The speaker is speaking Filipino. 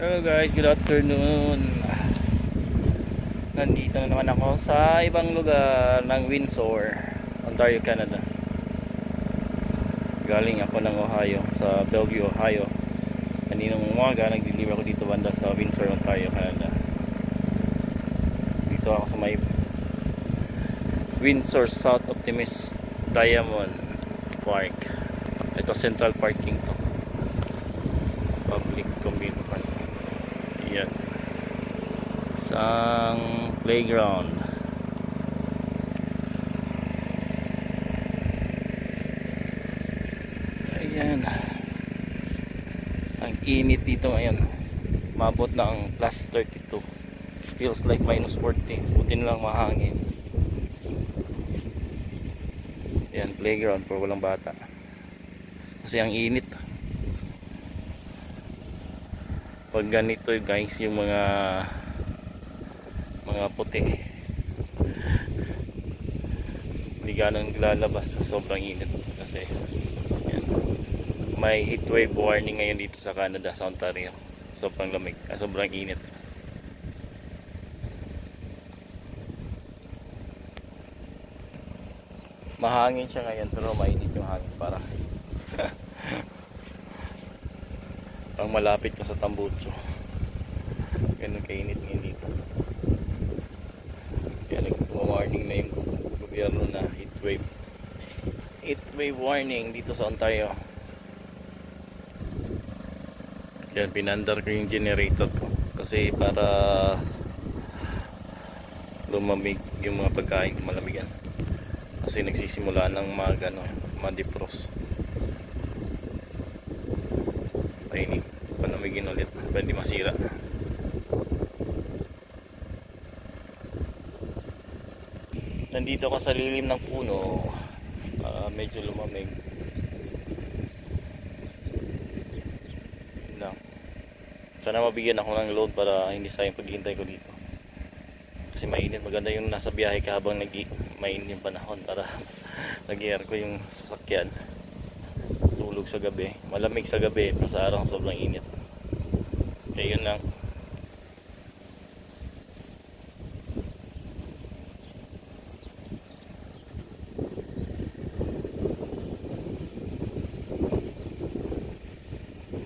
Hello guys, good afternoon. Nandito na naman ako sa ibang lugar ng Windsor, Ontario, Canada. Galing ako ng Ohio, sa Bellevue, Ohio. Kaninang umaga nag-deliver ako dito banda sa Windsor, Ontario, Canada. Dito ako sa may Windsor South Optimist Diamond Park. Ito central parking to, public convenience park. Yan, isang playground. Ayan, ang init dito ngayon, mabot na ang plus 32, feels like minus 40. Buti na lang mahangin. Yan, playground for walang bata kasi ang init. Pag ganito guys, yung mga puti hindi ganang lalabas sa sobrang init kasi yan, may heat wave warning ngayon dito sa Canada, sa Ontario. Sobrang lamig, sobrang init. Mahangin siya ngayon pero mainit yung hangin, para pang malapit ka sa Tambucho. Ganun kainit ngayon dito. Kaya nag-warning na yung gobyerno na heat wave warning dito sa Ontario. Yan, pinandar ko yung generator ko kasi para lumamig yung mga pagkain, malamigan kasi nagsisimula ng ma-defrost. Painit, panamigin ulit para hindi masira. Nandito ako sa lilim ng puno, medyo lumamig. Yun lang. Sana mabigyan ako ng load para hindi sayang paghihintay ko dito kasi mainit. Maganda yung nasa biyahe ka habang mainit yung panahon para nag-air ko yung sasakyan. Tulog sa gabi, malamig sa gabi pero sa araw sobrang init. Kaya yun lang.